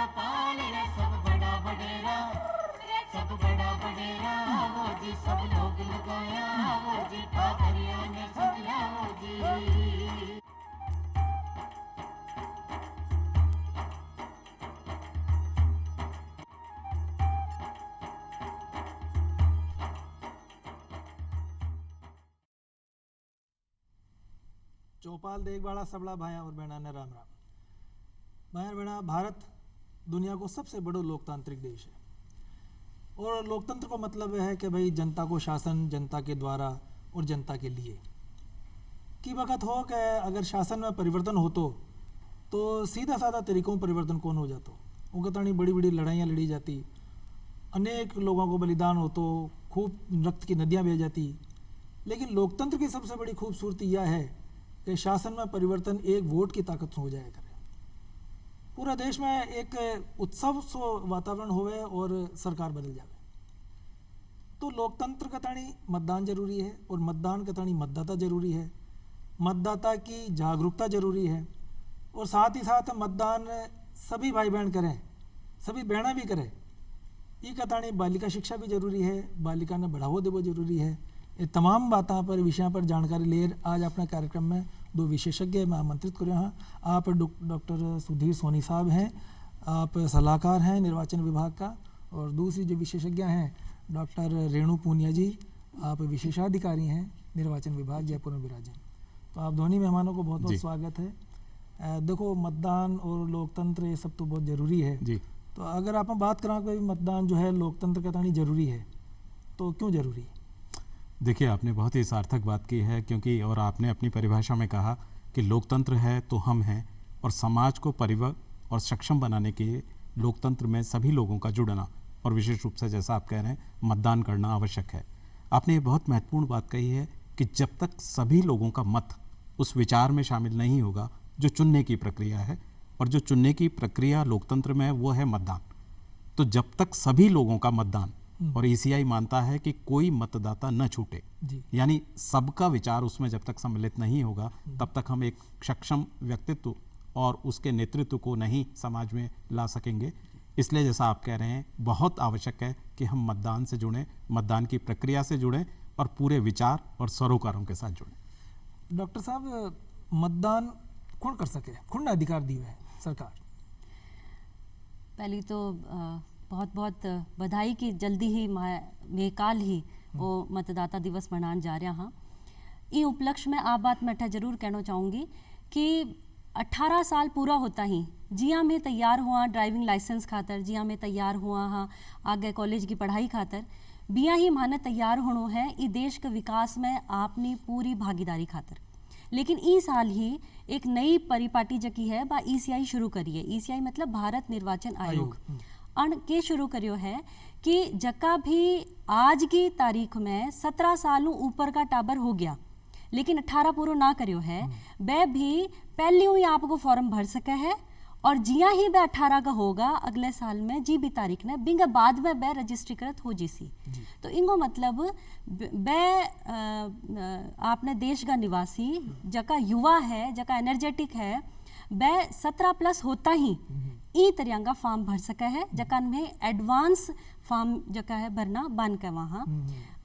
चौपाल रे सब बड़ा बडेरा, सब बड़ा बडेरा वो जी, सब लोग लगाया वो जी, ठाकरिया ने समझा वो जी। चौपाल देख बाड़ा सबला भाया और बहना ने राम राम। भाया बहना, भारत दुनिया को सबसे बड़ो लोकतांत्रिक देश है और लोकतंत्र को मतलब है कि भाई जनता को शासन जनता के द्वारा और जनता के लिए की वक़्त हो कि अगर शासन में परिवर्तन हो तो सीधा साधा तरीकों में परिवर्तन कौन हो जाता, उनका तानी बड़ी बड़ी लड़ाइयाँ लड़ी जाती, अनेक लोगों को बलिदान हो तो खूब रक्त की नदियाँ बह जाती। लेकिन लोकतंत्र की सबसे बड़ी खूबसूरती यह है कि शासन में परिवर्तन एक वोट की ताकत से हो जाया करे। पूरा देश में एक उत्सव सो वातावरण होवे और सरकार बदल जाए। तो लोकतंत्र का ताणी मतदान जरूरी है और मतदान का ताणी मतदाता जरूरी है, मतदाता की जागरूकता जरूरी है और साथ ही साथ मतदान सभी भाई बहन करें, सभी बहना भी करें। ये का ताणी बालिका शिक्षा भी जरूरी है, बालिका ने बढ़ावो देवो जरूरी है। ये तमाम बातों पर विषयों पर जानकारी ले आज अपने कार्यक्रम में दो विशेषज्ञ मैं आमंत्रित करूँ हाँ। आप डॉक्टर सुधीर सोनी साहब हैं, आप सलाहकार हैं निर्वाचन विभाग का, और दूसरी जो विशेषज्ञ हैं डॉक्टर रेणु पूनिया जी, आप विशेषाधिकारी हैं निर्वाचन विभाग जयपुर में विराजमान। तो आप दोनों मेहमानों को बहुत बहुत स्वागत है। देखो, मतदान और लोकतंत्र ये सब तो बहुत ज़रूरी है जी। तो अगर आप बात करें कि मतदान जो है लोकतंत्र का तानी ज़रूरी है, तो क्यों ज़रूरी है? देखिए, आपने बहुत ही सार्थक बात की है, क्योंकि और आपने अपनी परिभाषा में कहा कि लोकतंत्र है तो हम हैं, और समाज को परिवर्तन और सक्षम बनाने के लिए लोकतंत्र में सभी लोगों का जुड़ना और विशेष रूप से जैसा आप कह रहे हैं मतदान करना आवश्यक है। आपने ये बहुत महत्वपूर्ण बात कही है कि जब तक सभी लोगों का मत उस विचार में शामिल नहीं होगा जो चुनने की प्रक्रिया है, और जो चुनने की प्रक्रिया लोकतंत्र में है वो है मतदान, तो जब तक सभी लोगों का मतदान, और ईसीआई मानता है कि कोई मतदाता न छूटे, यानी सबका विचार उसमें जब तक सम्मिलित नहीं होगा तब तक हम एक सक्षम व्यक्तित्व और उसके नेतृत्व को नहीं समाज में ला सकेंगे। इसलिए जैसा आप कह रहे हैं बहुत आवश्यक है कि हम मतदान से जुड़ें, मतदान की प्रक्रिया से जुड़ें और पूरे विचार और सरोकारों के साथ जुड़ें। डॉक्टर साहब, मतदान कौन कर सके, कौन अधिकार दिए है सरकार? पहली तो बहुत बहुत बधाई कि जल्दी ही मेकाल ही वो मतदाता दिवस मनाने जा रहा हाँ। ये उपलक्ष्य में आप बात मैं जरूर कहना चाहूँगी कि 18 साल पूरा होता ही जिया में तैयार हुआ ड्राइविंग लाइसेंस खातर, जिया में तैयार हुआ हाँ आगे कॉलेज की पढ़ाई खातर, बिया ही माने तैयार होनो है इस देश के विकास में आपनी पूरी भागीदारी खातर। लेकिन ई साल ही एक नई परिपाटी जकी है बा ईसीआई शुरू करी है। ईसीआई मतलब भारत निर्वाचन आयोग अण के शुरू करियो है कि जका भी आज की तारीख में 17 सालों ऊपर का टाबर हो गया लेकिन 18 पूरा ना करियो है, वह भी पहले ही आपको फॉर्म भर सके है, और जिया ही वह 18 का होगा अगले साल में जी भी तारीख ने बिंग बाद में वह रजिस्ट्रीकृत हो जीसी। तो इनको मतलब वह आपने देश का निवासी जका युवा है, जका एनर्जेटिक है, वह 17+ होता ही ई तरह का फॉर्म भर सका है, जका में एडवांस फॉर्म जका है भरना बन के वहाँ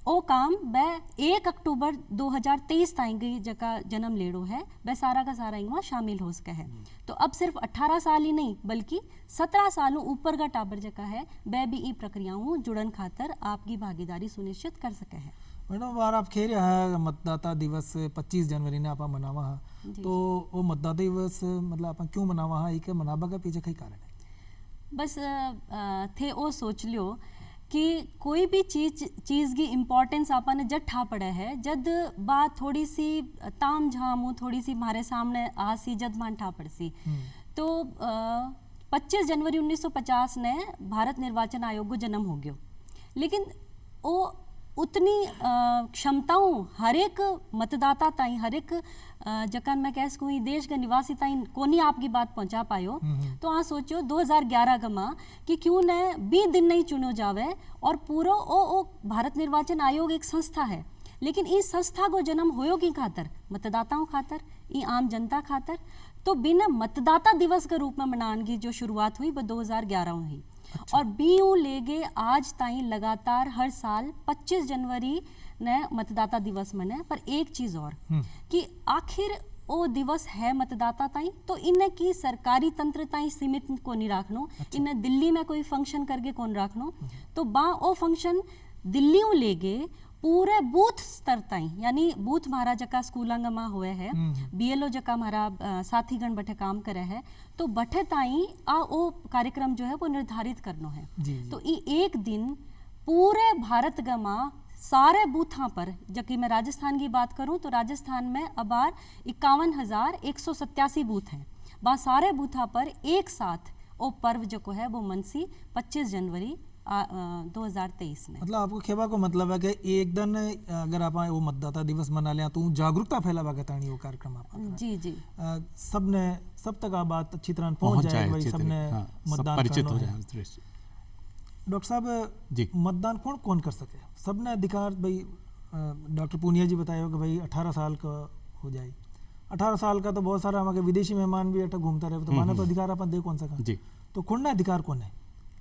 ओ काम वह 1 अक्टूबर 2023 ताईं की जका जन्म लेड़ो है वह सारा का सारा वहाँ शामिल हो सका है। तो अब सिर्फ 18 साल ही नहीं बल्कि 17 सालों ऊपर का टाबर जका है वह भी ई प्रक्रियाओं जुड़न खातर आपकी भागीदारी सुनिश्चित कर सके है। मैडम, बार आप खेल रहा है मतदाता दिवस 25 जनवरी ने आप मनावा है, तो वो मतदाता दिवस मतलब आप क्यों मनावा है, के मनावा का पीछे कई कारण है? बस थे वो सोच लियो कि कोई भी चीज़ की इम्पोर्टेंस आपने जब ठा पड़ा है, जब बात थोड़ी सी ताम झाम थोड़ी सी हमारे सामने आसी जब मान ठा पड़ सी। तो 25 जनवरी 1950 ने भारत निर्वाचन आयोग को जन्म हो गयो, लेकिन वो उतनी क्षमताओं हर एक मतदाता ताई, हर एक जकन मैं कह सकूँ देश के निवासी ताई कोनी आपकी बात पहुंचा पायो। तो हाँ सोचो 2011 का माँ कि क्यों न 20 दिन नहीं चुनो जावे, और पूरा ओ भारत निर्वाचन आयोग एक संस्था है, लेकिन इस संस्था को जन्म होयो की खातर, मतदाताओं खातर, ई आम जनता खातर। तो बिना मतदाता दिवस के रूप में मनाने की जो शुरुआत हुई वो 2011 में हुई। और बीयू लेगे आज ताई लगातार हर साल 25 जनवरी ने मतदाता दिवस मने। पर एक चीज और कि आखिर वो दिवस है मतदाता ताई, तो इन्हें की सरकारी तंत्र ताई सीमित को नहीं रखनो। इन्हें दिल्ली में कोई फंक्शन करके कौन रखनो, तो बा ओ फंक्शन दिल्ली में लेगे पूरे बूथ स्तर ताई, यानी बूथ महाराज जका स्कूलांग में हुए है, बीएलओ जका हमारा साथीगण बठे काम करे है, तो बठे ताई आ ओ कार्यक्रम जो है वो निर्धारित करनो है। तो ई एक दिन पूरे भारत गमा सारे बूथां पर, जबकि मैं राजस्थान की बात करूं तो राजस्थान में अबार 51,187 बूथ हैं, बा सारे बूथां पर एक साथ ओ पर्व जो है वो मनसी 25 जनवरी 2023 में। मतलब आपको खेबा को मतलब है कि एक दिन अगर आप वो मतदाता दिवस मना लिया तो जागरूकता फैलावा के ताणी वो कार्यक्रम आप जी जी सबने सब तक आ बात अच्छी तरह पहुंच जाए, भाई सबने मतदान परिचित हो करना जाए है। उस दृश्य। डॉक्टर साहब जी। मतदान कौन कौन कर सके? सबने अधिकार, भाई डॉक्टर पूनिया जी बताया कि भाई 18 साल का हो जाए। 18 साल का तो बहुत सारा हमारे विदेशी मेहमान भी अटक घूमता रहे, तो माने तो अधिकार अपन दे कौन सा जी। तो कौन अधिकार कौन है?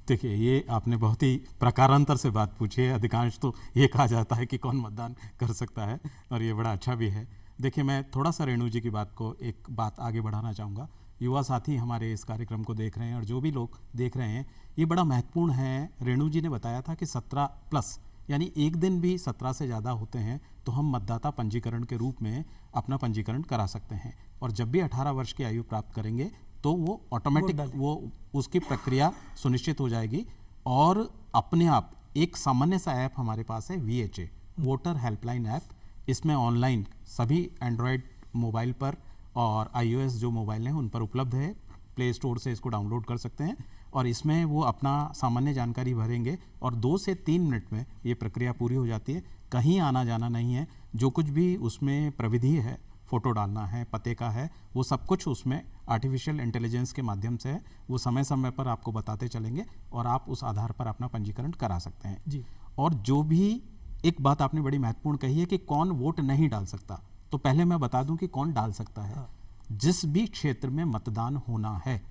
देखिए, ये आपने बहुत ही प्रकारांतर से बात पूछी है। अधिकांश तो ये कहा जाता है कि कौन मतदान कर सकता है, और ये बड़ा अच्छा भी है। देखिए, मैं थोड़ा सा रेणु जी की बात को एक बात आगे बढ़ाना चाहूँगा। युवा साथी हमारे इस कार्यक्रम को देख रहे हैं और जो भी लोग देख रहे हैं, ये बड़ा महत्वपूर्ण है। रेणु जी ने बताया था कि 17+ यानी एक दिन भी 17 से ज़्यादा होते हैं तो हम मतदाता पंजीकरण के रूप में अपना पंजीकरण करा सकते हैं, और जब भी 18 वर्ष की आयु प्राप्त करेंगे तो वो ऑटोमेटिक वो उसकी प्रक्रिया सुनिश्चित हो जाएगी। और अपने आप एक सामान्य सा ऐप हमारे पास है, VHA वोटर हेल्पलाइन ऐप। इसमें ऑनलाइन सभी एंड्रॉयड मोबाइल पर और iOS जो मोबाइल हैं उन पर उपलब्ध है। प्ले स्टोर से इसको डाउनलोड कर सकते हैं, और इसमें वो अपना सामान्य जानकारी भरेंगे और 2 से 3 मिनट में ये प्रक्रिया पूरी हो जाती है। कहीं आना जाना नहीं है। जो कुछ भी उसमें प्रविधि है, फ़ोटो डालना है, पते का है, वो सब कुछ उसमें आर्टिफिशियल इंटेलिजेंस के माध्यम से है। वो समय समय पर आपको बताते चलेंगे और आप उस आधार पर अपना पंजीकरण करा सकते हैं जी। और जो भी एक बात आपने बड़ी महत्वपूर्ण कही है कि कौन वोट नहीं डाल सकता, तो पहले मैं बता दूं कि कौन डाल सकता है। जिस भी क्षेत्र में मतदान होना है,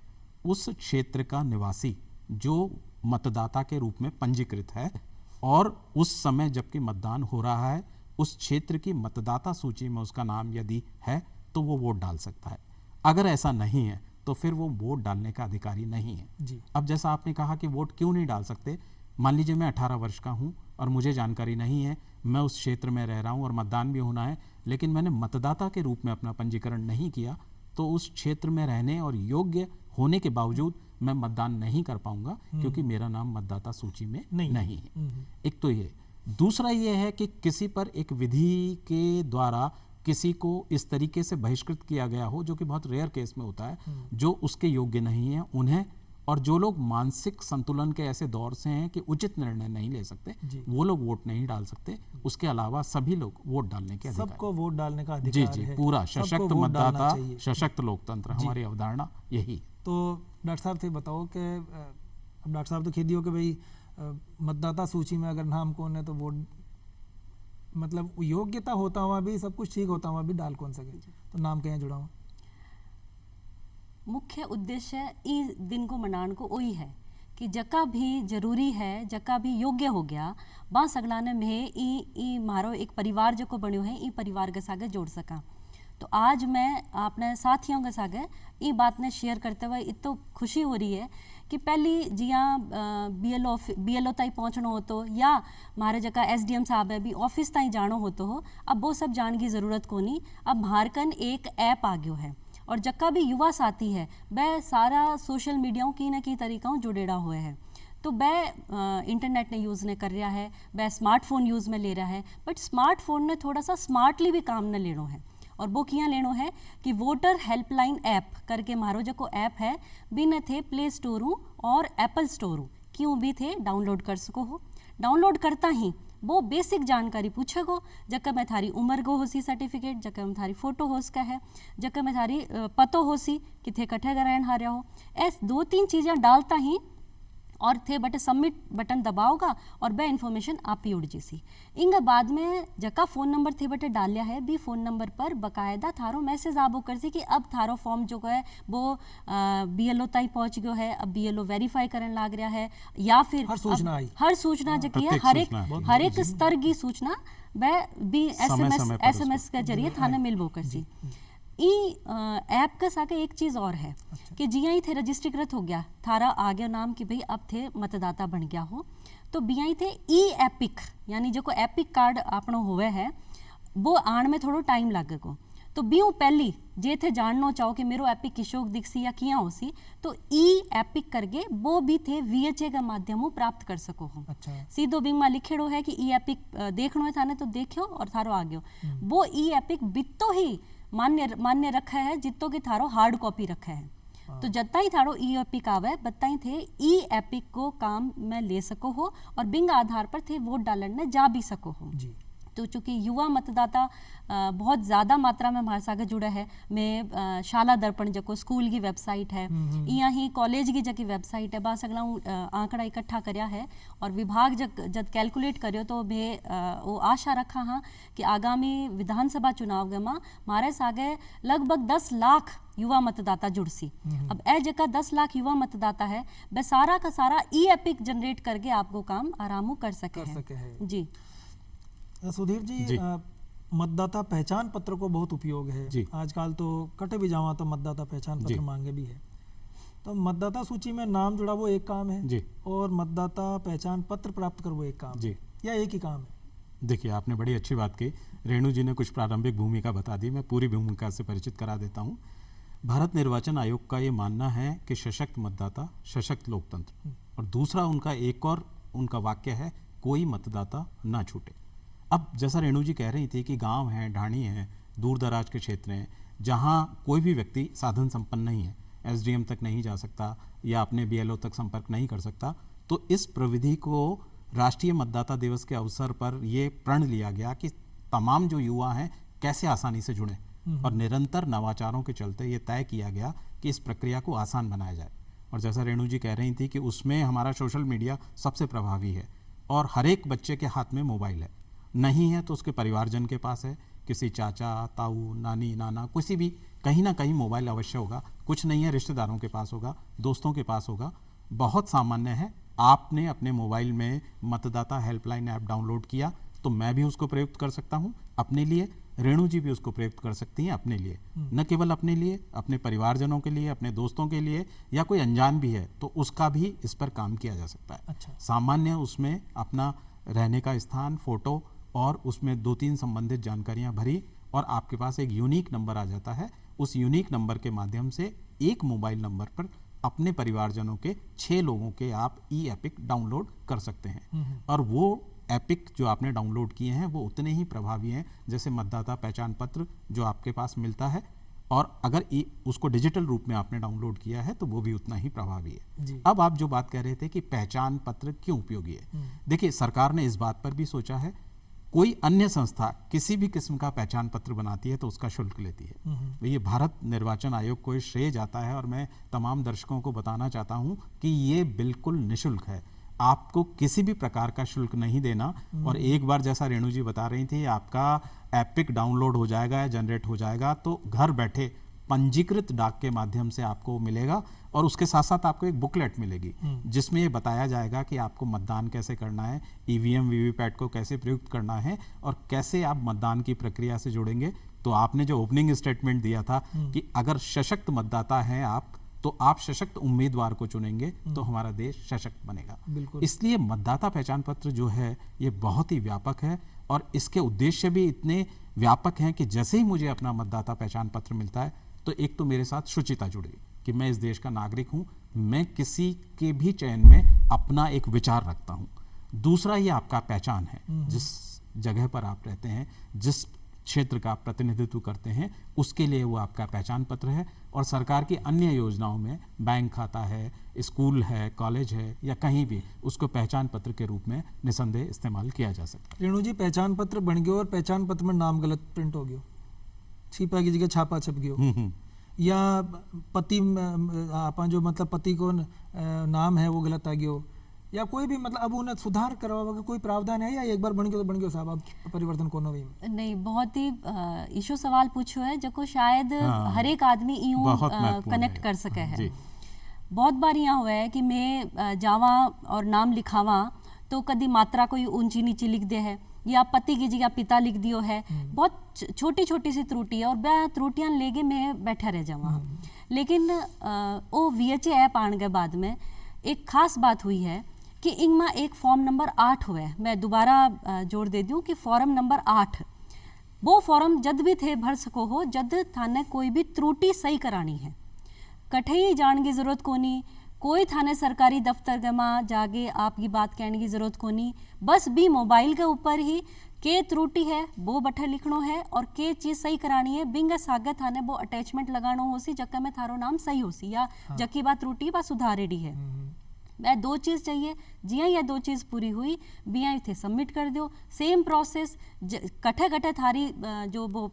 उस क्षेत्र का निवासी जो मतदाता के रूप में पंजीकृत है और उस समय जबकि मतदान हो रहा है उस क्षेत्र की मतदाता सूची में उसका नाम यदि है तो वो वोट डाल सकता है। अगर ऐसा नहीं है तो फिर वो वोट डालने का अधिकारी नहीं है जी। अब जैसा आपने कहा कि वोट क्यों नहीं डाल सकते, मान लीजिए मैं 18 वर्ष का हूं और मुझे जानकारी नहीं है, मैं उस क्षेत्र में रह रहा हूं और मतदान भी होना है, लेकिन मैंने मतदाता के रूप में अपना पंजीकरण नहीं किया, तो उस क्षेत्र में रहने और योग्य होने के बावजूद मैं मतदान नहीं कर पाऊंगा क्योंकि मेरा नाम मतदाता सूची में नहीं है। एक तो ये, दूसरा ये है कि किसी पर एक विधि के द्वारा किसी को इस तरीके से बहिष्कृत किया गया हो, जो कि बहुत रेयर केस में होता है, जो उसके योग्य नहीं है उन्हें, और जो लोग मानसिक संतुलन के ऐसे दौर से हैं कि उचित निर्णय नहीं ले सकते, वो लोग वोट नहीं डाल सकते। उसके अलावा सभी लोग वोट डालने के अधिकार, सबको वोट डालने का अधिकार जी है। पूरा सशक्त मतदाता, सशक्त लोकतंत्र, जी। हमारी अवधारणा यही। तो डॉक्टर साहब से बताओ कि अब डॉक्टर साहब तो खेती हो कि भाई मतदाता सूची में अगर नाम कौन है तो वोट, मतलब योग्यता होता हुआ भी, सब कुछ ठीक होता हुआ भी डाल कौन सके, तो नाम कहीं जुड़ा हुआ। मुख्य उद्देश्य इस दिन को मनाने को वही है कि जका भी जरूरी है, जका भी योग्य हो गया, बा सगलाने में ई मारो एक परिवार जो को बन्यो है, ई परिवार के सागे जोड़ सका। तो आज मैं अपने साथियों के सागे ये बात ने शेयर करते हुए इतो खुशी हो रही है कि पहली जिया बीएलओ ताई पहुँचनो हो तो, या हमारे जगह SDM साहब है भी ऑफिस ताई जानो होतो हो, अब वो सब जान की ज़रूरत को नहीं। अब भारकन एक ऐप आ गयो है, और जक्का भी युवा साथी है वह सारा सोशल मीडिया की न की तरीक़ों जुड़ेड़ा हुए है। तो वह इंटरनेट ने यूज़ ने कर रहा है, वह स्मार्टफोन यूज़ में ले रहा है, बट स्मार्टफोन ने थोड़ा सा स्मार्टली भी काम न लेनो है। और वो किया लेनो है कि वोटर हेल्पलाइन ऐप करके मारो जो को ऐप है, भी न थे प्ले स्टोर और एप्पल स्टोर क्यों भी थे डाउनलोड कर सको हो। डाउनलोड करता ही वो बेसिक जानकारी पूछेगो, जक्का में थारी उम्र गो होसी सर्टिफिकेट, जक्का में थारी फोटो होस का है, जक्का में थारी पतो होसी कि थे कट्ठे का रहन हारिया हो। ऐस 2-3 चीज़ें डालता ही और थे बटे सबमिट बटन दबाओगा और बे इन्फॉर्मेशन आप ही उड़ जीसी। इंग बाद में जका फ़ोन नंबर थे बटे डालिया है बी फ़ोन नंबर पर बकायदा थारो मैसेज आबो कर सी कि अब थारो फॉर्म जो है वो BLO ताई पहुंच गयो है, अब BLO वेरीफाई करने लाग रहा है, या फिर हर सूचना आई, हर सूचना जो की है प्रत्येक हर एक स्तर की सूचना वह भी समय पर SMS के जरिए थाने मिलबो कर सी। ई ऐप का साके एक चीज और है कि जिया ही थे रजिस्ट्रीकृत हो गया थारा आ गया नाम कि भाई अब थे मतदाता बन गया हो, तो बिया ही थे ई एपिक यानी जो को एपिक कार्ड आपनो होवे है वो आण में थोड़ो टाइम लागेगो। तो बियो पहली जे थे जाननो चाहो कि मेरो एपिक किशोक दिखसी या किया होसी तो ई एपिक करके वो भी थे VHA का माध्यम प्राप्त कर सको हो। अच्छा, सीधो बिंग में लिखेड़ो है कि ई एपिक देखनो है थाने तो देखियो और थारो आ गयो। वो ई एपिक बित्तो ही मान्य रखा है जितो की थारो हार्ड कॉपी रखा है। तो जत्ता ही थारो ई एपिक आवे बत्ता ही थे ई एपिक को काम में ले सको हो और बिंग आधार पर थे वोट डालने जा भी सको हो जी। तो चूंकि युवा मतदाता बहुत ज़्यादा मात्रा में हमारे साथ जुड़ा है, मैं शाला दर्पण जो स्कूल की वेबसाइट है या ही कॉलेज की जकी वेबसाइट है बा सगला आंकड़ा इकट्ठा करया है और विभाग जब कैलकुलेट करियो तो मैं वो आशा रखा हाँ कि आगामी विधानसभा चुनाव में मारे सागे लगभग 10 लाख युवा मतदाता जुड़सी। अब ए जगह 10 लाख युवा मतदाता है वह सारा का सारा ई एपिक जनरेट करके आपको काम आरामू कर सके है। जी सुधीर जी, मतदाता पहचान पत्र को बहुत उपयोग है आजकल, तो कटे भी जावा तो मतदाता पहचान पत्र मांगे भी है। तो मतदाता सूची में नाम जुड़ा वो एक काम है जी, और मतदाता पहचान पत्र प्राप्त कर वो एक काम जी, या एक ही काम है? देखिए आपने बड़ी अच्छी बात की, रेणु जी ने कुछ प्रारंभिक भूमिका बता दी, मैं पूरी भूमिका से परिचित करा देता हूँ। भारत निर्वाचन आयोग का ये मानना है कि सशक्त मतदाता सशक्त लोकतंत्र, और दूसरा उनका एक और उनका वाक्य है कोई मतदाता ना छूटे। अब जैसा रेणु जी कह रही थी कि गांव हैं, ढाणी हैं, दूर दराज के क्षेत्र हैं जहां कोई भी व्यक्ति साधन संपन्न नहीं है, SDM तक नहीं जा सकता या अपने BLO तक संपर्क नहीं कर सकता, तो इस प्रविधि को राष्ट्रीय मतदाता दिवस के अवसर पर ये प्रण लिया गया कि तमाम जो युवा हैं कैसे आसानी से जुड़ें, और निरंतर नवाचारों के चलते ये तय किया गया कि इस प्रक्रिया को आसान बनाया जाए। और जैसा रेणु जी कह रही थी कि उसमें हमारा सोशल मीडिया सबसे प्रभावी है और हर एक बच्चे के हाथ में मोबाइल है, नहीं है तो उसके परिवारजन के पास है, किसी चाचा ताऊ नानी नाना किसी भी कहीं ना कहीं मोबाइल अवश्य होगा, कुछ नहीं है रिश्तेदारों के पास होगा, दोस्तों के पास होगा। बहुत सामान्य है, आपने अपने मोबाइल में मतदाता हेल्पलाइन ऐप डाउनलोड किया तो मैं भी उसको प्रयुक्त कर सकता हूं अपने लिए, रेणु जी भी उसको प्रयुक्त कर सकती हैं अपने लिए, न केवल अपने लिए, अपने परिवारजनों के लिए, अपने दोस्तों के लिए, या कोई अनजान भी है तो उसका भी इस पर काम किया जा सकता है। अच्छा। सामान्य उसमें अपना रहने का स्थान, फोटो और उसमें 2-3 संबंधित जानकारियां भरी और आपके पास एक यूनिक नंबर आ जाता है। उस यूनिक नंबर के माध्यम से एक मोबाइल नंबर पर अपने परिवारजनों के 6 लोगों के आप ई एपिक डाउनलोड कर सकते हैं, और वो एपिक जो आपने डाउनलोड किए हैं वो उतने ही प्रभावी हैं जैसे मतदाता पहचान पत्र जो आपके पास मिलता है, और अगर उसको डिजिटल रूप में आपने डाउनलोड किया है तो वो भी उतना ही प्रभावी है। अब आप जो बात कह रहे थे कि पहचान पत्र क्यों उपयोगी है, देखिए सरकार ने इस बात पर भी सोचा है, कोई अन्य संस्था किसी भी किस्म का पहचान पत्र बनाती है तो उसका शुल्क लेती है। ये भारत निर्वाचन आयोग को श्रेय जाता है और मैं तमाम दर्शकों को बताना चाहता हूं कि ये बिल्कुल निःशुल्क है, आपको किसी भी प्रकार का शुल्क नहीं देना। और एक बार जैसा रेणु जी बता रही थी, आपका एपिक डाउनलोड हो जाएगा या जनरेट हो जाएगा तो घर बैठे पंजीकृत डाक के माध्यम से आपको मिलेगा, और उसके साथ साथ आपको एक बुकलेट मिलेगी जिसमें ये बताया जाएगा कि आपको मतदान कैसे करना है, EVM वीवीपैट को कैसे प्रयुक्त करना है और कैसे आप मतदान की प्रक्रिया से जुड़ेंगे। तो आपने जो ओपनिंग स्टेटमेंट दिया था कि अगर सशक्त मतदाता हैं आप तो आप सशक्त उम्मीदवार को चुनेंगे तो हमारा देश सशक्त बनेगा। इसलिए मतदाता पहचान पत्र जो है ये बहुत ही व्यापक है और इसके उद्देश्य भी इतने व्यापक हैं कि जैसे ही मुझे अपना मतदाता पहचान पत्र मिलता है तो एक तो मेरे साथ शुचिता जुड़ी कि मैं इस देश का नागरिक हूं, मैं किसी के भी चयन में अपना एक विचार रखता हूं। दूसरा ये आपका पहचान है, जिस जगह पर आप रहते हैं, जिस क्षेत्र का आप प्रतिनिधित्व करते हैं, उसके लिए वो आपका पहचान पत्र है। और सरकार की अन्य योजनाओं में बैंक खाता है, स्कूल है, कॉलेज है या कहीं भी उसको पहचान पत्र के रूप में निसंदेह इस्तेमाल किया जा सकता है। रेणु जी, पहचान पत्र बन गयो और पहचान पत्र में नाम गलत प्रिंट हो गयो, छिपा की जगह छापा छप गयो, या पति आपा जो मतलब पति को नाम है वो गलत आ गयो, या कोई भी मतलब अब उन्हें सुधार करवा के कोई प्रावधान है, या एक बार बन गयो तो बन गयो साहब, अब परिवर्तन कोनो भी नहीं। बहुत ही इशू सवाल पूछो है जो शायद हर एक आदमी यूं कनेक्ट कर सके है। बहुत बार यहाँ हुआ है कि मैं जावा और नाम लिखावा तो कभी मात्रा कोई ऊंची नीची लिख दे है, या पति की जगह पिता लिख दियो है, बहुत छोटी छोटी सी त्रुटि है और वह त्रुटियां लेके मैं बैठा रह जावा। लेकिन वो VHA ऐप आने के बाद में एक खास बात हुई है कि इनमें एक फॉर्म नंबर 8 हुआ है। मैं दोबारा जोड़ दे दूं कि फॉर्म नंबर 8 वो फॉर्म जद भी थे भर सको हो जद थाने कोई भी त्रुटि सही करानी है, कठई जाने की जरूरत कोनी, कोई थाने सरकारी दफ्तर गमा जाके आपकी बात कहने की जरूरत कोनी, बस भी मोबाइल के ऊपर ही के त्रुटि है वो बठे लिखनो है और के चीज सही करानी है, बिंग सागे थाने वो अटैचमेंट लगानो होसी जक्का में थारो नाम सही होसी, या जक्की बात त्रुटि बा सुधारेडी है। वह दो चीज़ चाहिए, जिया ये दो चीज़ पूरी हुई बिया थे सबमिट कर दो। सेम प्रोसेस कठे कठे थारी जो वो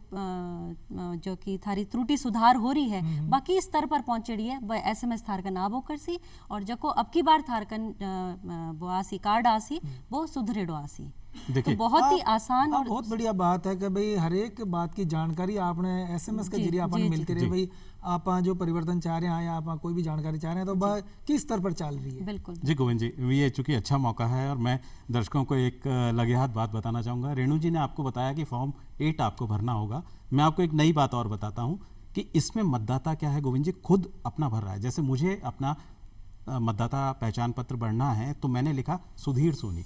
जो कि थारी त्रुटि सुधार हो रही है बाकी स्तर पर पहुंचेड़ी है वह SMS थार का नाबो कर सी, और जको अब की बार थार कन वो आसी कार्ड आसी वो सुधरेडो आसी। तो बहुत ही आसान और बहुत बढ़िया बात है कि भाई हर एक बात की जानकारी आपने SMS के जरिए आपने मिलती रही, भाई आप जो परिवर्तन चाह रहे हैं या आप कोई भी जानकारी चाह रहे हैं तो किस स्तर पर चल रही है। बिल्कुल जी गोविंद जी, ये चूंकि अच्छा मौका है और मैं दर्शकों को एक लगे हाथ बात बताना चाहूँगा। रेणु जी ने आपको बताया कि फॉर्म 8 आपको भरना होगा। मैं आपको एक नई बात और बताता हूँ कि इसमें मतदाता क्या है गोविंद जी खुद अपना भर रहा है। जैसे मुझे अपना मतदाता पहचान पत्र भरना है तो मैंने लिखा सुधीर सोनी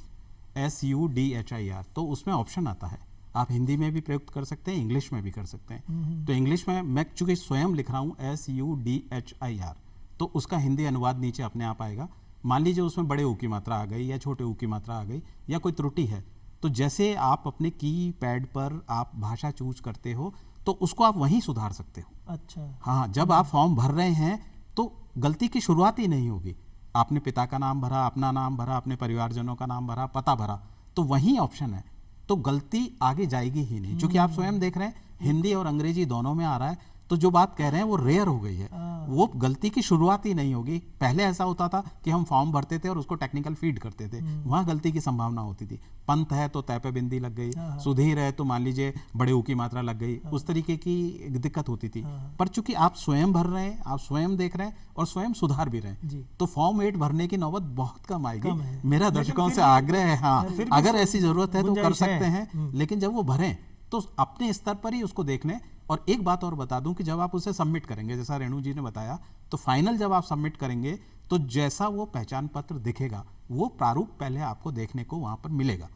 SUDHIR, तो उसमें ऑप्शन आता है, आप हिंदी में भी प्रयुक्त कर सकते हैं, इंग्लिश में भी कर सकते हैं। तो इंग्लिश में मैं चूंकि स्वयं लिख रहा हूँ SUDHIR, तो उसका हिंदी अनुवाद नीचे अपने आप आएगा। मान लीजिए उसमें बड़े ऊ की मात्रा आ गई या छोटे ऊ की मात्रा आ गई या कोई त्रुटि है, तो जैसे आप अपने कीपैड पर आप भाषा चूज करते हो तो उसको आप वहीं सुधार सकते हो। अच्छा हाँ, जब आप फॉर्म भर रहे हैं तो गलती की शुरुआत ही नहीं होगी। आपने पिता का नाम भरा, अपना नाम भरा, अपने परिवारजनों का नाम भरा, पता भरा, तो वही ऑप्शन है, तो गलती आगे जाएगी ही नहीं। क्योंकि आप स्वयं देख रहे हैं हिंदी और अंग्रेजी दोनों में आ रहा है, तो जो बात कह रहे हैं वो रेयर हो गई है, वो गलती की शुरुआत ही नहीं होगी। पहले ऐसा होता था कि हम फॉर्म भरते थे और उसको टेक्निकल फीड करते थे, वहां गलती की संभावना होती थी। पंत है तो तय पे बिंदी लग गई, सुधीर है तो मान लीजिए बड़े ऊ की मात्रा लग गई, उस तरीके की दिक्कत होती थी। पर चूंकि आप स्वयं भर रहे हैं, आप स्वयं देख रहे हैं और स्वयं सुधार भी रहे हैं, तो फॉर्म 8 भरने की नौबत बहुत कम आएगी। मेरा दर्शकों से आग्रह है, हाँ अगर ऐसी जरूरत है तो कर सकते हैं, लेकिन जब वो भरें तो अपने स्तर पर ही उसको देख लें। और एक बात और बता दूं कि जब आप उसे सबमिट करेंगे, जैसा रेणु जी ने बताया, तो फाइनल जब आप सबमिट करेंगे तो जैसा वो पहचान पत्र दिखेगा वो प्रारूप पहले आपको देखने को वहां पर मिलेगा,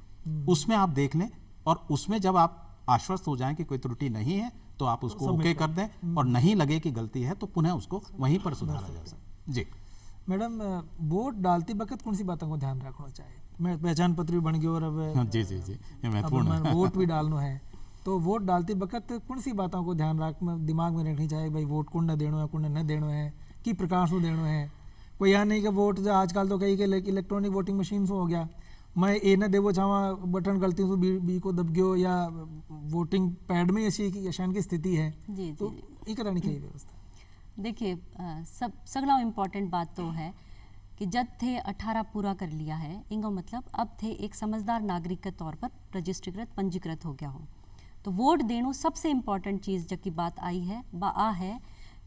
उसमें आप देख लें, और उसमें जब आप आश्वस्त हो जाएं कि कोई त्रुटि नहीं है तो आप उसको ओके कर दें, और नहीं लगे कि गलती है तो पुनः उसको वहीं पर सुधारा जा सकता। जी मैडम, वोट डालती वक्त कौन सी बातों को ध्यान रखना चाहिए? मैं पहचान पत्र भी बन गया और अब जी जी जी ये महत्वपूर्ण है। वोट भी डालना है, तो वोट डालते वक्त कौन सी बातों को ध्यान रख दिमाग में रखनी चाहिए? भाई वोट कौन न देना है, कौन न देना है, कि प्रकार से देना है। कोई यह नहीं कि वोट जो आजकल तो कई के इलेक्ट्रॉनिक वोटिंग मशीन से हो गया, मैं ए न देवो चाहवा बटन गलती से बी को दब गयो, या वोटिंग पैड में ऐसी अशान की स्थिति है, तो ये करानी चाहिए व्यवस्था। देखिए सगला इम्पोर्टेंट बात तो है कि जब थे 18 पूरा कर लिया है, इनका मतलब अब थे एक समझदार नागरिक के तौर पर रजिस्ट्रीकृत पंजीकृत हो गया हो, तो वोट देना सबसे इम्पॉर्टेंट चीज़ जब की बात आई है वह आ है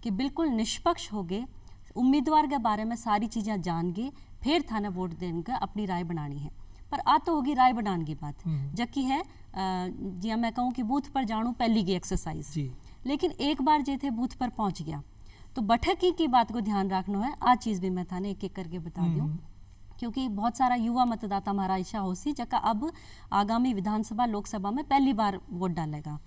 कि बिल्कुल निष्पक्ष हो गए, उम्मीदवार के बारे में सारी चीज़ें जान गए, फिर थाने वोट देने का अपनी राय बनानी है। पर आ तो होगी राय बनाने की बात, जबकि है जी मैं कहूँ कि बूथ पर जानू पहली की एक्सरसाइज, लेकिन एक बार जे थे बूथ पर पहुँच गया तो बैठकी की बात को ध्यान रखना है। आ चीज़ भी मैं थाने एक एक करके बता दूँ, क्योंकि बहुत सारा युवा मतदाता हमारा इच्छा हो सी जगह अब आगामी विधानसभा लोकसभा में पहली बार वोट डालेगा,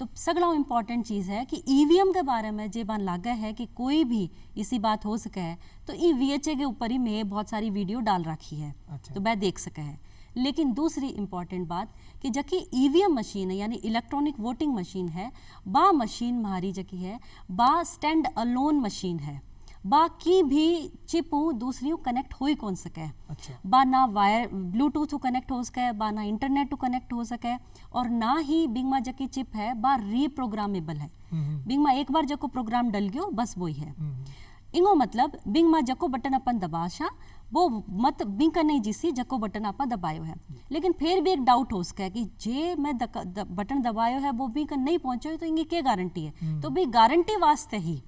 तो सगला इम्पॉर्टेंट चीज़ है कि EVM के बारे में जे बात लागा है कि कोई भी इसी बात हो सके है, तो VHA के ऊपर ही मैं बहुत सारी वीडियो डाल रखी है। अच्छा। तो वह देख सके है। लेकिन दूसरी इम्पॉर्टेंट बात कि जबकि EVM मशीन है यानी इलेक्ट्रॉनिक वोटिंग मशीन है, बा मशीन हमारी जकी है बा स्टैंड अलोन मशीन है, बाकी भी चिप दूसरी कनेक्ट हो ही कौन सके, अच्छा बा ना वायर ब्लूटूथ कनेक्ट हो सके, बा ना इंटरनेट कनेक्ट हो सके, और ना ही बिंग मा जकी चिप है बा रीप्रोग्रामेबल है। बिंग मा एक बार जको प्रोग्राम डल गयो बस वो ही है। इंगो मतलब बिंग मा जको बटन अपन दबाशा वो मत बिंग का नहीं जिसी जको बटन आपा दबायो है। लेकिन फिर भी एक डाउट हो सके कि जे मैं बटन दबायो है वो बिंग का नहीं पहुंचो तो इनकी क्या गारंटी है। तो भी गारंटी वास्ते ही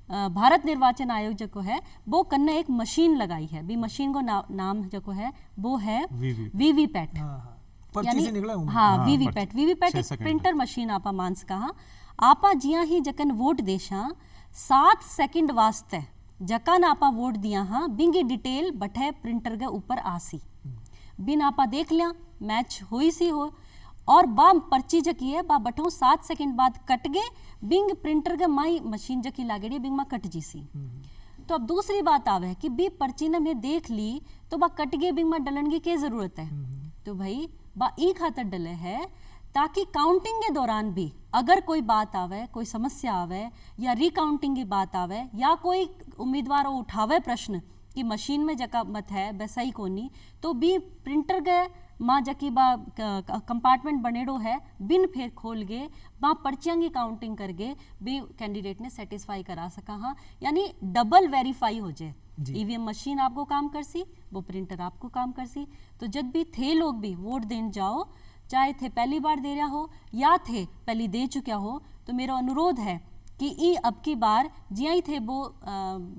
भारत निर्वाचन आयोग जो है वो कन्ने एक मशीन लगाई है। भी मशीन को नाम जो है वो है वीवीपैट। पर्ची से निकला हूं। हाँ वीवीपैट। वीवीपैट एक प्रिंटर मशीन आपा मानस कहा आपा जिया ही जकन वोट देशा 7 सेकंड वास्ते जकान आपा वोट दिया हाँ बिंगी डिटेल बठे प्रिंटर के ऊपर आसी बिन आपा देख लिया मैच हुई सी हो और बा पर्ची जकी है बा बठो 7 सेकंड बाद कट गए बिंग प्रिंटर के माई मशीन जकी लागेड़ी बिंग मा कट जी सी। तो अब दूसरी बात आवे कि बी पर्ची ने मैं देख ली तो बा कट गए बिंग मा डलन की क्या जरूरत है। तो भाई बा ई खातर डले है ताकि काउंटिंग के दौरान भी अगर कोई बात आवे, कोई समस्या आवे या रिकाउंटिंग की बात आवे या कोई उम्मीदवार उठावे प्रश्न कि मशीन में जका मत है वैसा ही कोनी तो भी प्रिंटर के माँ जकी बा कंपार्टमेंट बनेड़ो है बिन फेर खोल गे बा पर्चियां की काउंटिंग करके भी कैंडिडेट ने सेटिस्फाई करा सका। हाँ यानी डबल वेरीफाई हो जाए। ईवीएम मशीन आपको काम कर सी वो प्रिंटर आपको काम कर सी। तो जब भी थे लोग भी वोट देने जाओ चाहे थे पहली बार दे रहा हो या थे पहली दे चुका हो तो मेरा अनुरोध है कि ई अब की बार जिया ही थे वो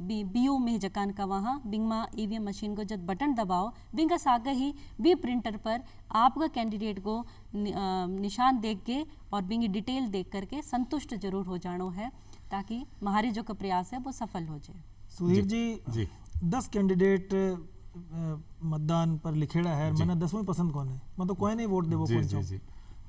बीओ में जकान का वहाँ बिंगमा ईवीएम मशीन को जब बटन दबाओ बिंगा सागा ही बी प्रिंटर पर आपका कैंडिडेट को निशान देख के और बिंगी डिटेल देख करके संतुष्ट जरूर हो जानो है ताकि हमारे जो का प्रयास है वो सफल हो जाए। सुधीर जी 10 कैंडिडेट मतदान पर लिखेड़ा है मैंने 10वीं पसंद कौन है मतलब कोई नहीं वोट दे वो कौन चाहूँ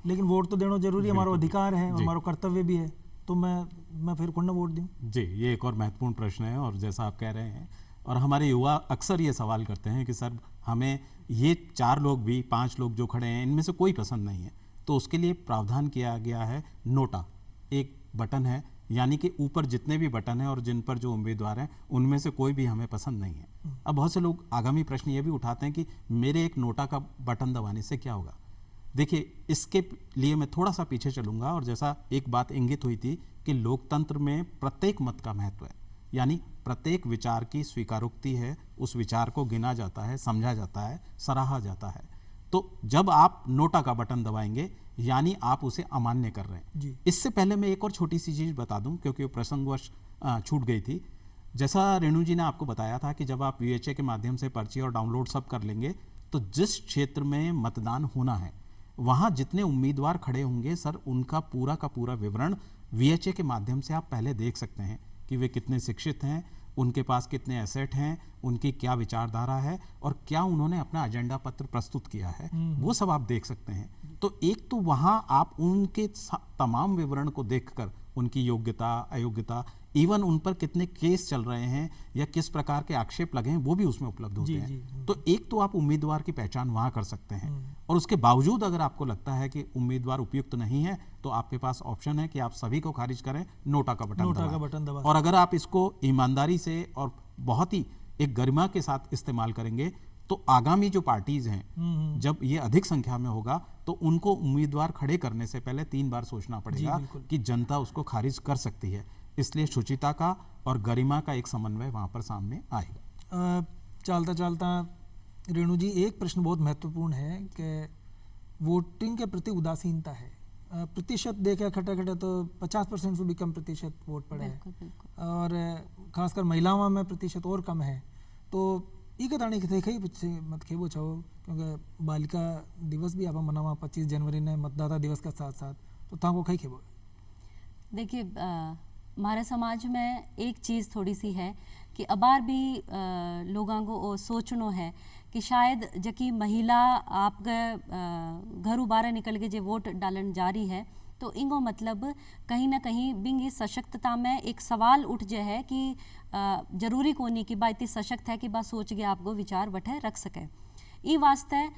लेकिन वोट तो देना जरूरी है, हमारा अधिकार है और हमारा कर्तव्य भी है तो मैं फिर कौन ना वोट दूं। जी ये एक और महत्वपूर्ण प्रश्न है और जैसा आप कह रहे हैं और हमारे युवा अक्सर ये सवाल करते हैं कि सर हमें ये 4 लोग भी 5 लोग जो खड़े हैं इनमें से कोई पसंद नहीं है। तो उसके लिए प्रावधान किया गया है नोटा एक बटन है यानी कि ऊपर जितने भी बटन हैं और जिन पर जो उम्मीदवार हैं उनमें से कोई भी हमें पसंद नहीं है। अब बहुत से लोग आगामी प्रश्न ये भी उठाते हैं कि मेरे एक नोटा का बटन दबाने से क्या होगा। देखिए इसके लिए मैं थोड़ा सा पीछे चलूंगा और जैसा एक बात इंगित हुई थी कि लोकतंत्र में प्रत्येक मत का महत्व है यानी प्रत्येक विचार की स्वीकारोक्ति है, उस विचार को गिना जाता है, समझा जाता है, सराहा जाता है। तो जब आप नोटा का बटन दबाएंगे यानी आप उसे अमान्य कर रहे हैं। इससे पहले मैं एक और छोटी सी चीज बता दूं क्योंकि वो प्रसंगवश छूट गई थी। जैसा रेणु जी ने आपको बताया था कि जब आप VHA के माध्यम से पर्ची और डाउनलोड सब कर लेंगे तो जिस क्षेत्र में मतदान होना है वहां जितने उम्मीदवार खड़े होंगे सर उनका पूरा का पूरा विवरण VHA के माध्यम से आप पहले देख सकते हैं कि वे कितने शिक्षित हैं, उनके पास कितने एसेट हैं, उनकी क्या विचारधारा है और क्या उन्होंने अपना एजेंडा पत्र प्रस्तुत किया है वो सब आप देख सकते हैं। तो एक तो वहां आप उनके तमाम विवरण को देखकर उनकी योग्यता अयोग्यता इवन उन पर कितने केस चल रहे हैं या किस प्रकार के आक्षेप लगे हैं वो भी उसमें उपलब्ध होते हैं। तो एक तो आप उम्मीदवार की पहचान वहां कर सकते हैं और उसके बावजूद अगर आपको लगता है कि उम्मीदवार उपयुक्त नहीं है तो आपके पास ऑप्शन है कि आप सभी को खारिज करें, नोटा का बटन दबाएं। और अगर आप इसको ईमानदारी से और बहुत ही एक गरिमा के साथ इस्तेमाल करेंगे तो आगामी जो पार्टीज हैं जब ये अधिक संख्या में होगा तो उनको उम्मीदवार खड़े करने से पहले 3 बार सोचना पड़ेगा कि जनता उसको खारिज कर सकती है। इसलिए शुचिता का और गरिमा का एक समन्वय वहां पर सामने आएगा। चलता चलता रेणु जी एक प्रश्न बहुत महत्वपूर्ण है कि वोटिंग के प्रति उदासीनता है। प्रतिशत देखा खटा खटा तो 50% से भी कम प्रतिशत वोट पड़े है और खासकर महिलाओं में प्रतिशत और कम है। तो ई कताणी के थे मत खेबो चाहो क्योंकि बालिका दिवस भी आप मनावा 25 जनवरी ने मतदाता दिवस का साथ साथ तो ताको खई खेबो। देखिए हमारे समाज में एक चीज़ थोड़ी सी है कि अबार भी लोगों को सोचनो है कि शायद जबकि महिला आप घर बाहर निकल के जो वोट डालन जा रही है तो इंगो मतलब कहीं ना कहीं बिंग सशक्तता में एक सवाल उठ जाए है कि जरूरी कोनी कि बा इतनी सशक्त है कि बा सोच के आपको विचार बठे रख सके। ई वास्ते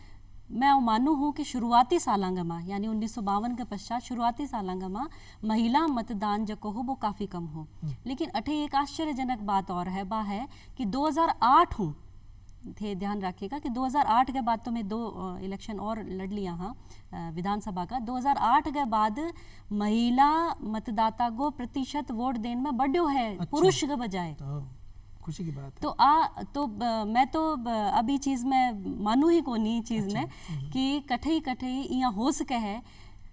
मैं मानू हूँ कि शुरुआती सालांग मां यानी 1952 के पश्चात शुरुआती सालांग मां महिला मतदान जो हो वो काफ़ी कम हो। लेकिन अठे एक आश्चर्यजनक बात और है बा है कि 2008 हूँ थे, ध्यान रखिएगा कि 2008 के बाद तो मैं 2 इलेक्शन और लड़ लिया हाँ विधानसभा का। 2008 के बाद महिला मतदाता को प्रतिशत वोट देने में बढ़ो है पुरुष के बजाय। तो खुशी की बात है। मैं तो अभी चीज़ में मानू ही को नहीं चीज़ में कि कठई यहाँ हो सके है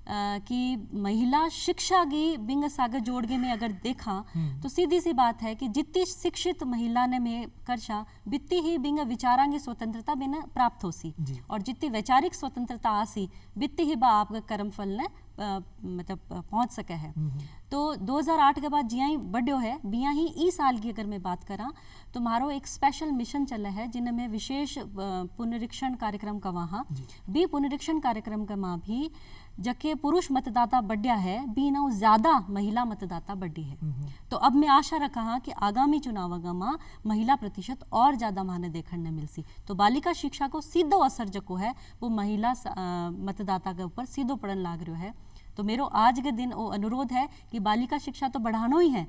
कि महिला शिक्षा की बिंग सागर जोड़गे में अगर देखा तो सीधी सी बात है कि जितनी शिक्षित महिला ने में करशा बित्ती ही बिंग विचारांगी स्वतंत्रता बिना प्राप्त होसी और जितनी वैचारिक स्वतंत्रता आसी बित्ती ही बा आपका कर्मफल ने मतलब पहुंच सके है। तो 2008 के बाद जिया ही बढ़ो है बिया ही ई साल की अगर मैं बात करा तो मारो एक स्पेशल मिशन चला है जिनमें विशेष पुनरीक्षण कार्यक्रम का वहाँ भी पुनरीक्षण कार्यक्रम का माँ भी जबकि पुरुष मतदाता बढ़िया है भी ना ज्यादा महिला मतदाता बढ़ी है। तो अब मैं आशा रखा हाँ कि आगामी चुनाव में महिला प्रतिशत और ज्यादा माने देखने मिल सी। तो बालिका शिक्षा को सीधो असर जो है वो महिला मतदाता के ऊपर सीधो पड़न लाग रहा है। तो मेरो आज के दिन वो अनुरोध है कि बालिका शिक्षा तो बढ़ाना ही है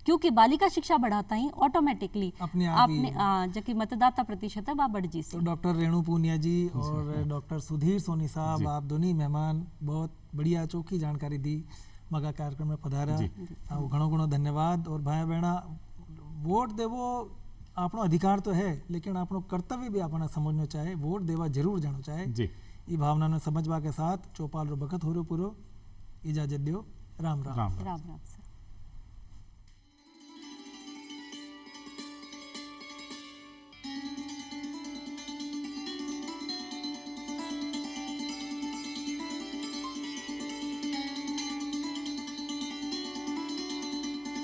क्योंकि बालिका शिक्षा बढ़ाता ही ऑटोमेटिकली आपने जबकि मतदाता प्रतिशत है वह बढ़ जी। तो डॉक्टर रेणु पूनिया जी और डॉक्टर सुधीर सोनी साहब आप दोनों मेहमान बहुत बढ़िया चौकी जानकारी दी मगा कार्यक्रम में पधारा घणो घणो धन्यवाद। और भाई बहना वोट देवो आपनो अधिकार तो है लेकिन आपनो कर्तव्य भी आपने समझना चाहे वोट देवा जरूर जानो चाहे ये भावना ने समझवा के साथ चौपाल रो बखत हो रो पूरो इजाजत दियो। राम राम। राम राम।